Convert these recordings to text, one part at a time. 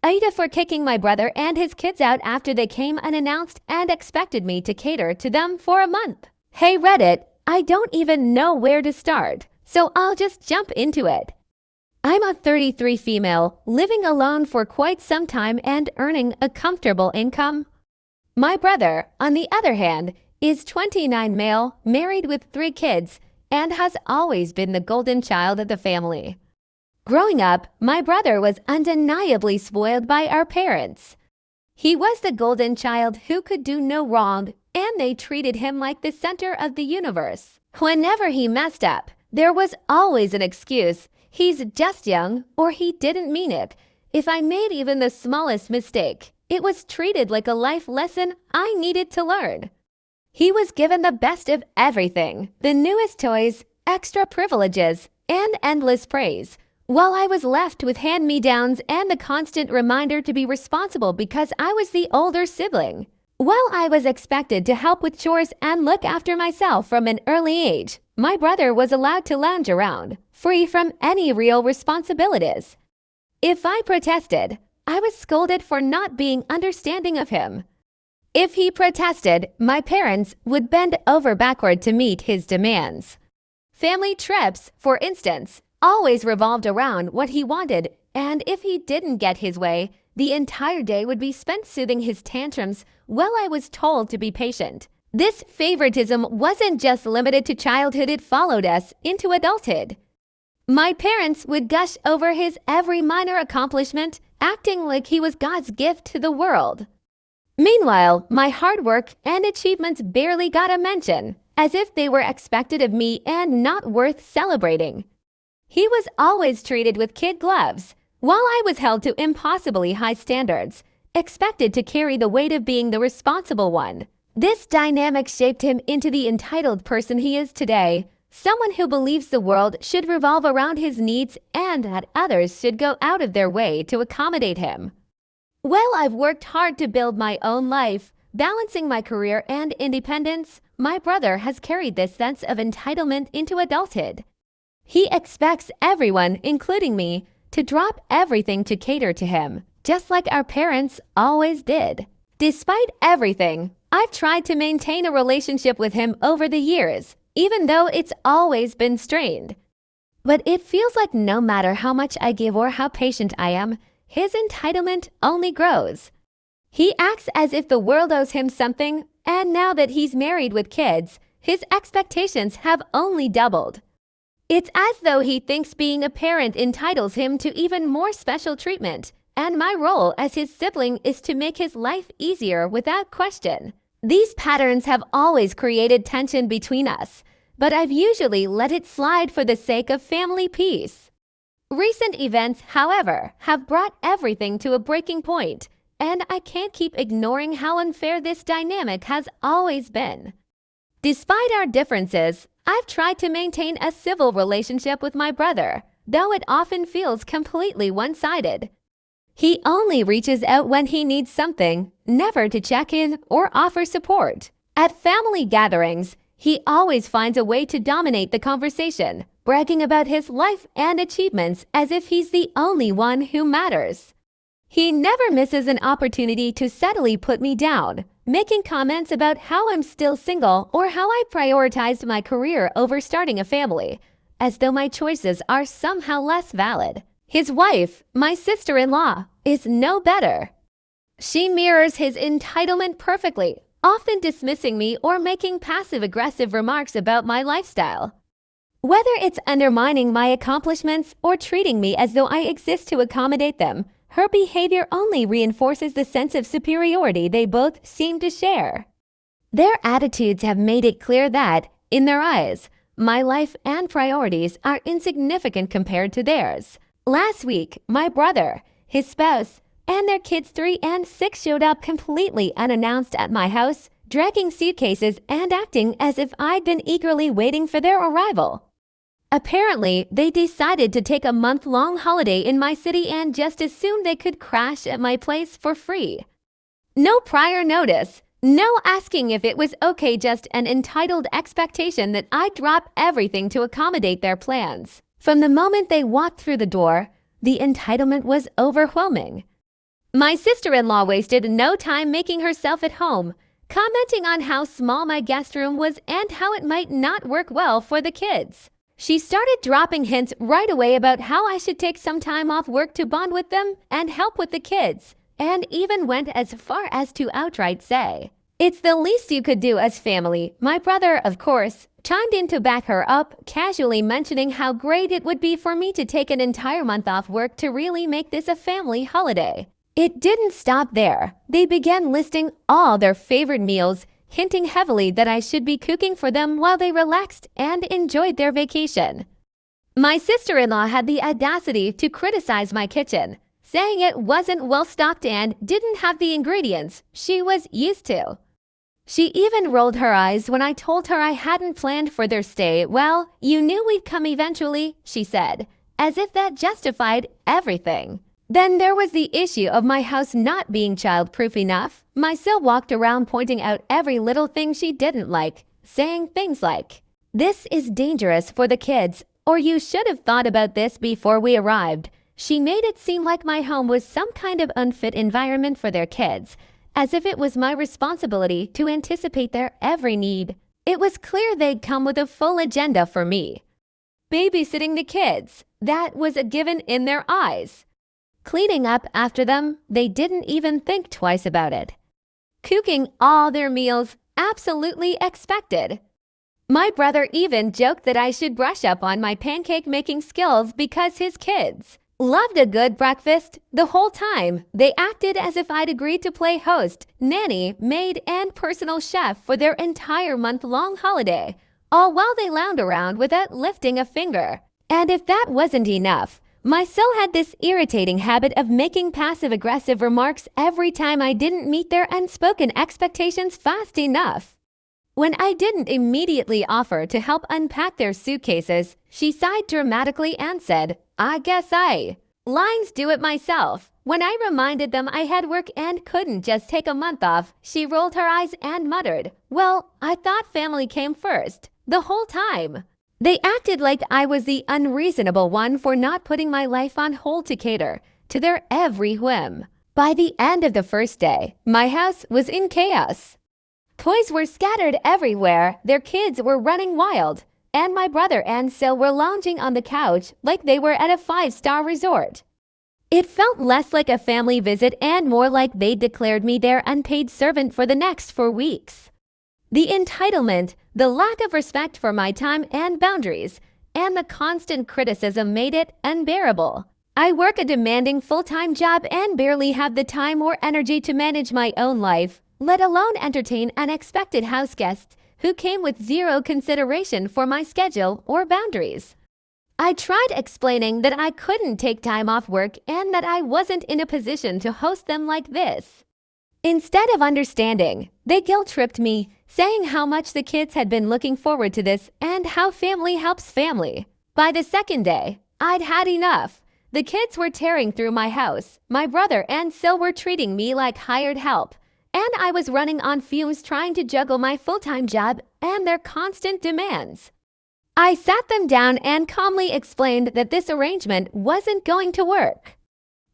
AITA for kicking my brother and his kids out after they came unannounced and expected me to cater to them for a month. Hey Reddit, I don't even know where to start, so I'll just jump into it. I'm a 33 female, living alone for quite some time and earning a comfortable income. My brother, on the other hand, is 29 male, married with 3 kids, and has always been the golden child of the family. Growing up, my brother was undeniably spoiled by our parents. He was the golden child who could do no wrong, and they treated him like the center of the universe. Whenever he messed up, there was always an excuse. He's just young, or he didn't mean it. If I made even the smallest mistake, it was treated like a life lesson I needed to learn. He was given the best of everything, the newest toys, extra privileges, and endless praise, while I was left with hand-me-downs and the constant reminder to be responsible because I was the older sibling. While I was expected to help with chores and look after myself from an early age, my brother was allowed to lounge around, free from any real responsibilities. If I protested, I was scolded for not being understanding of him. If he protested, my parents would bend over backward to meet his demands. Family trips, for instance, always revolved around what he wanted, and if he didn't get his way, the entire day would be spent soothing his tantrums while I was told to be patient. This favoritism wasn't just limited to childhood, it followed us into adulthood. My parents would gush over his every minor accomplishment, acting like he was God's gift to the world. Meanwhile, my hard work and achievements barely got a mention, as if they were expected of me and not worth celebrating. He was always treated with kid gloves, while I was held to impossibly high standards, expected to carry the weight of being the responsible one. This dynamic shaped him into the entitled person he is today, someone who believes the world should revolve around his needs and that others should go out of their way to accommodate him. While I've worked hard to build my own life, balancing my career and independence, my brother has carried this sense of entitlement into adulthood. He expects everyone, including me, to drop everything to cater to him, just like our parents always did. Despite everything, I've tried to maintain a relationship with him over the years, even though it's always been strained. But it feels like no matter how much I give or how patient I am, his entitlement only grows. He acts as if the world owes him something, and now that he's married with kids, his expectations have only doubled. It's as though he thinks being a parent entitles him to even more special treatment, and my role as his sibling is to make his life easier without question. These patterns have always created tension between us, but I've usually let it slide for the sake of family peace. Recent events, however, have brought everything to a breaking point, and I can't keep ignoring how unfair this dynamic has always been. Despite our differences, I've tried to maintain a civil relationship with my brother, though it often feels completely one-sided. He only reaches out when he needs something, never to check in or offer support. At family gatherings, he always finds a way to dominate the conversation, bragging about his life and achievements as if he's the only one who matters. He never misses an opportunity to subtly put me down, making comments about how I'm still single or how I prioritized my career over starting a family, as though my choices are somehow less valid. His wife, my sister-in-law, is no better. She mirrors his entitlement perfectly, often dismissing me or making passive-aggressive remarks about my lifestyle. Whether it's undermining my accomplishments or treating me as though I exist to accommodate them, her behavior only reinforces the sense of superiority they both seem to share. Their attitudes have made it clear that, in their eyes, my life and priorities are insignificant compared to theirs. Last week, my brother, his spouse, and their kids 3 and 6 showed up completely unannounced at my house, dragging suitcases and acting as if I'd been eagerly waiting for their arrival. Apparently, they decided to take a month-long holiday in my city and just assumed they could crash at my place for free. No prior notice, no asking if it was okay, just an entitled expectation that I'd drop everything to accommodate their plans. From the moment they walked through the door, the entitlement was overwhelming. My sister-in-law wasted no time making herself at home, commenting on how small my guest room was and how it might not work well for the kids. She started dropping hints right away about how I should take some time off work to bond with them and help with the kids, and even went as far as to outright say, "It's the least you could do as family." My brother, of course, chimed in to back her up, casually mentioning how great it would be for me to take an entire month off work to really make this a family holiday. It didn't stop there. They began listing all their favorite meals, hinting heavily that I should be cooking for them while they relaxed and enjoyed their vacation. My sister-in-law had the audacity to criticize my kitchen, saying it wasn't well-stocked and didn't have the ingredients she was used to. She even rolled her eyes when I told her I hadn't planned for their stay. "Well, you knew we'd come eventually," she said, as if that justified everything. Then there was the issue of my house not being child-proof enough. My sil walked around pointing out every little thing she didn't like, saying things like, "This is dangerous for the kids," or "You should have thought about this before we arrived." She made it seem like my home was some kind of unfit environment for their kids, as if it was my responsibility to anticipate their every need. It was clear they'd come with a full agenda for me. Babysitting the kids, that was a given in their eyes. Cleaning up after them, they didn't even think twice about it. Cooking all their meals, absolutely expected. My brother even joked that I should brush up on my pancake making skills because his kids loved a good breakfast. The whole time, they acted as if I'd agreed to play host, nanny, maid, and personal chef for their entire month-long holiday, all while they lounged around without lifting a finger. And if that wasn't enough, my sil had this irritating habit of making passive-aggressive remarks every time I didn't meet their unspoken expectations fast enough. When I didn't immediately offer to help unpack their suitcases, she sighed dramatically and said, "I guess I lines do it myself." When I reminded them I had work and couldn't just take a month off, she rolled her eyes and muttered, "Well, I thought family came first the whole time." They acted like I was the unreasonable one for not putting my life on hold to cater to their every whim. By the end of the first day, my house was in chaos. Toys were scattered everywhere, their kids were running wild, and my brother and sil were lounging on the couch like they were at a 5-star resort. It felt less like a family visit and more like they declared me their unpaid servant for the next 4 weeks. The entitlement, the lack of respect for my time and boundaries, and the constant criticism made it unbearable. I work a demanding full-time job and barely have the time or energy to manage my own life, let alone entertain unexpected house guests who came with zero consideration for my schedule or boundaries. I tried explaining that I couldn't take time off work and that I wasn't in a position to host them like this. Instead of understanding, they guilt-tripped me, saying how much the kids had been looking forward to this and how family helps family. By the second day, I'd had enough. The kids were tearing through my house. My brother and sil were treating me like hired help, and I was running on fumes trying to juggle my full-time job and their constant demands. I sat them down and calmly explained that this arrangement wasn't going to work.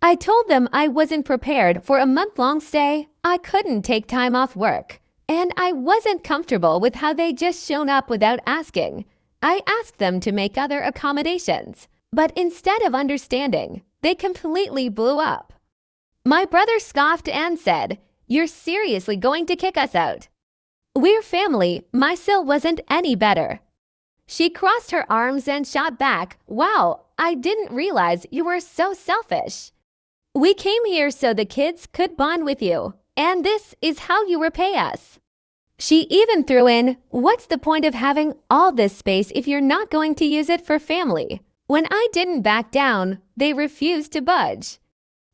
I told them I wasn't prepared for a month-long stay, I couldn't take time off work, and I wasn't comfortable with how they just shown up without asking. I asked them to make other accommodations, but instead of understanding, they completely blew up. My brother scoffed and said, "You're seriously going to kick us out?" "We're family." My sil wasn't any better. She crossed her arms and shot back, "Wow, I didn't realize you were so selfish. We came here so the kids could bond with you, and this is how you repay us." She even threw in, "What's the point of having all this space if you're not going to use it for family?" When I didn't back down, they refused to budge.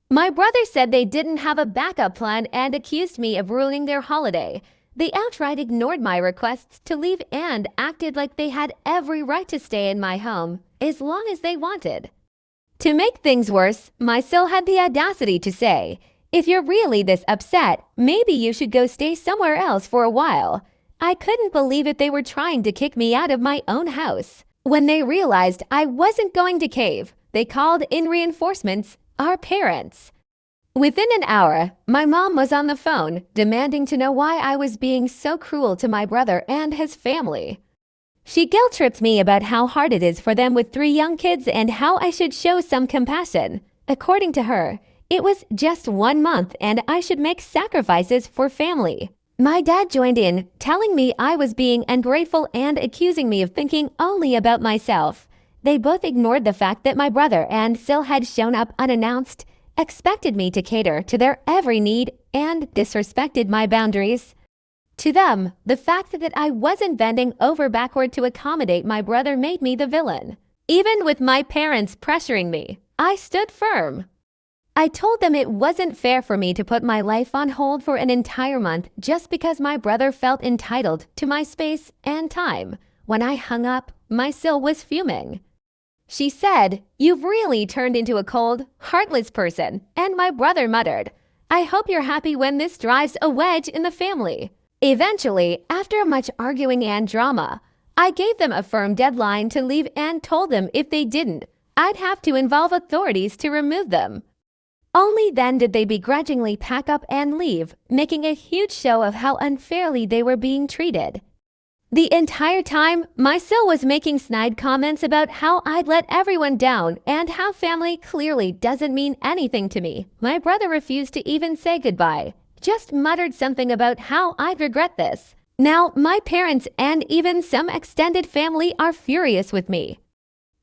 My brother said they didn't have a backup plan and accused me of ruining their holiday. They outright ignored my requests to leave and acted like they had every right to stay in my home as long as they wanted. To make things worse, my sil had the audacity to say, "If you're really this upset, maybe you should go stay somewhere else for a while." I couldn't believe it, they were trying to kick me out of my own house. When they realized I wasn't going to cave, they called in reinforcements, our parents. Within an hour, my mom was on the phone, demanding to know why I was being so cruel to my brother and his family. She guilt-tripped me about how hard it is for them with 3 young kids and how I should show some compassion. According to her, it was just 1 month and I should make sacrifices for family. My dad joined in, telling me I was being ungrateful and accusing me of thinking only about myself. They both ignored the fact that my brother and Sil had shown up unannounced, expected me to cater to their every need, and disrespected my boundaries. To them, the fact that I wasn't bending over backward to accommodate my brother made me the villain. Even with my parents pressuring me, I stood firm. I told them it wasn't fair for me to put my life on hold for an entire month just because my brother felt entitled to my space and time. When I hung up, my Sil was fuming. She said, "You've really turned into a cold, heartless person," and my brother muttered, "I hope you're happy when this drives a wedge in the family." Eventually, after much arguing and drama, I gave them a firm deadline to leave and told them if they didn't, I'd have to involve authorities to remove them. Only then did they begrudgingly pack up and leave, making a huge show of how unfairly they were being treated. The entire time, my Sil was making snide comments about how I'd let everyone down and how family clearly doesn't mean anything to me. My brother refused to even say goodbye, just muttered something about how I'd regret this. Now, my parents and even some extended family are furious with me.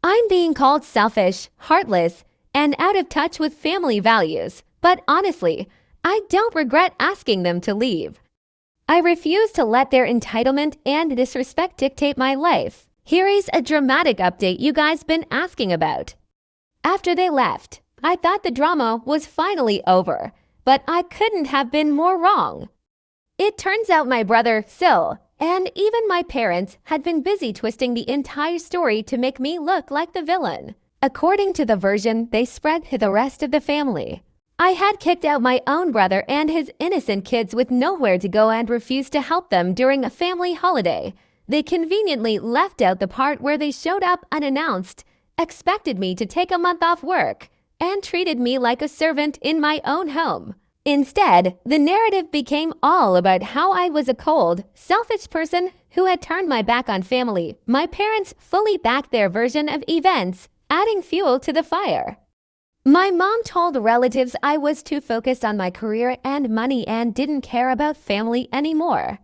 I'm being called selfish, heartless, and out of touch with family values, but honestly, I don't regret asking them to leave. I refuse to let their entitlement and disrespect dictate my life. Here is a dramatic update you guys been asking about. After they left, I thought the drama was finally over, but I couldn't have been more wrong. It turns out my brother, Sil, and even my parents had been busy twisting the entire story to make me look like the villain. According to the version they spread to the rest of the family, I had kicked out my own brother and his innocent kids with nowhere to go and refused to help them during a family holiday. They conveniently left out the part where they showed up unannounced, expected me to take a month off work, and treated me like a servant in my own home. Instead, the narrative became all about how I was a cold, selfish person who had turned my back on family. My parents fully backed their version of events, adding fuel to the fire. My mom told relatives I was too focused on my career and money and didn't care about family anymore.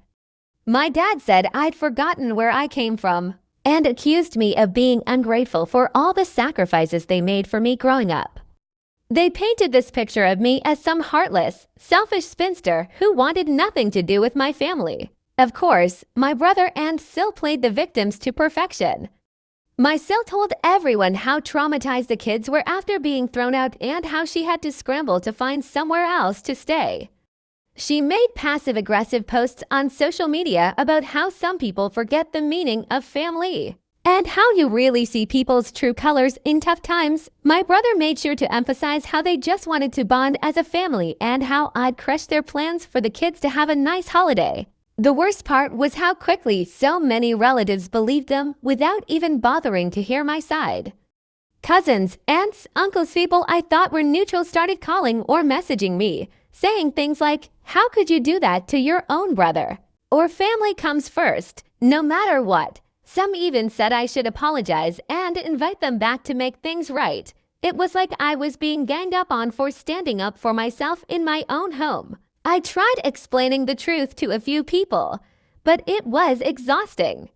My dad said I'd forgotten where I came from and accused me of being ungrateful for all the sacrifices they made for me growing up. They painted this picture of me as some heartless, selfish spinster who wanted nothing to do with my family. Of course, my brother and Sil played the victims to perfection. My Sil told everyone how traumatized the kids were after being thrown out and how she had to scramble to find somewhere else to stay. She made passive-aggressive posts on social media about how some people forget the meaning of family and how you really see people's true colors in tough times. My brother made sure to emphasize how they just wanted to bond as a family and how I'd crushed their plans for the kids to have a nice holiday. The worst part was how quickly so many relatives believed them without even bothering to hear my side. Cousins, aunts, uncles, people I thought were neutral started calling or messaging me, saying things like, "How could you do that to your own brother?" Or "Family comes first, no matter what." Some even said I should apologize and invite them back to make things right. It was like I was being ganged up on for standing up for myself in my own home. I tried explaining the truth to a few people, but it was exhausting.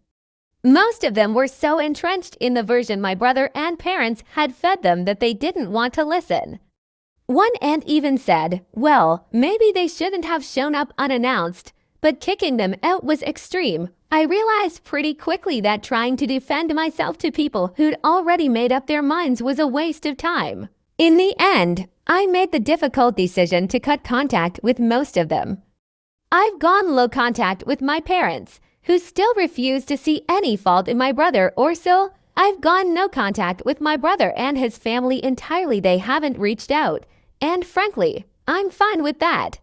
Most of them were so entrenched in the version my brother and parents had fed them that they didn't want to listen. One aunt even said, well, maybe they shouldn't have shown up unannounced, but kicking them out was extreme. I realized pretty quickly that trying to defend myself to people who'd already made up their minds was a waste of time. In the end, I made the difficult decision to cut contact with most of them. I've gone low contact with my parents, who still refuse to see any fault in my brother or Sil. I've gone no contact with my brother and his family entirely. They haven't reached out, and frankly, I'm fine with that.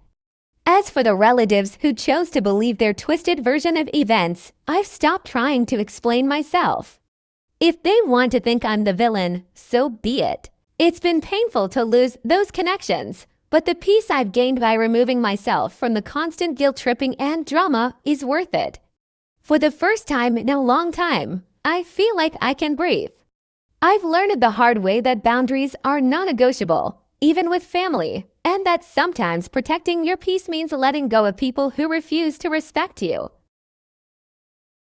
As for the relatives who chose to believe their twisted version of events, I've stopped trying to explain myself. If they want to think I'm the villain, so be it. It's been painful to lose those connections, But the peace I've gained by removing myself from the constant guilt-tripping and drama is worth it. For the first time in a long time, I feel like I can breathe. I've learned the hard way that boundaries are non-negotiable, even with family, and that sometimes protecting your peace means letting go of people who refuse to respect you.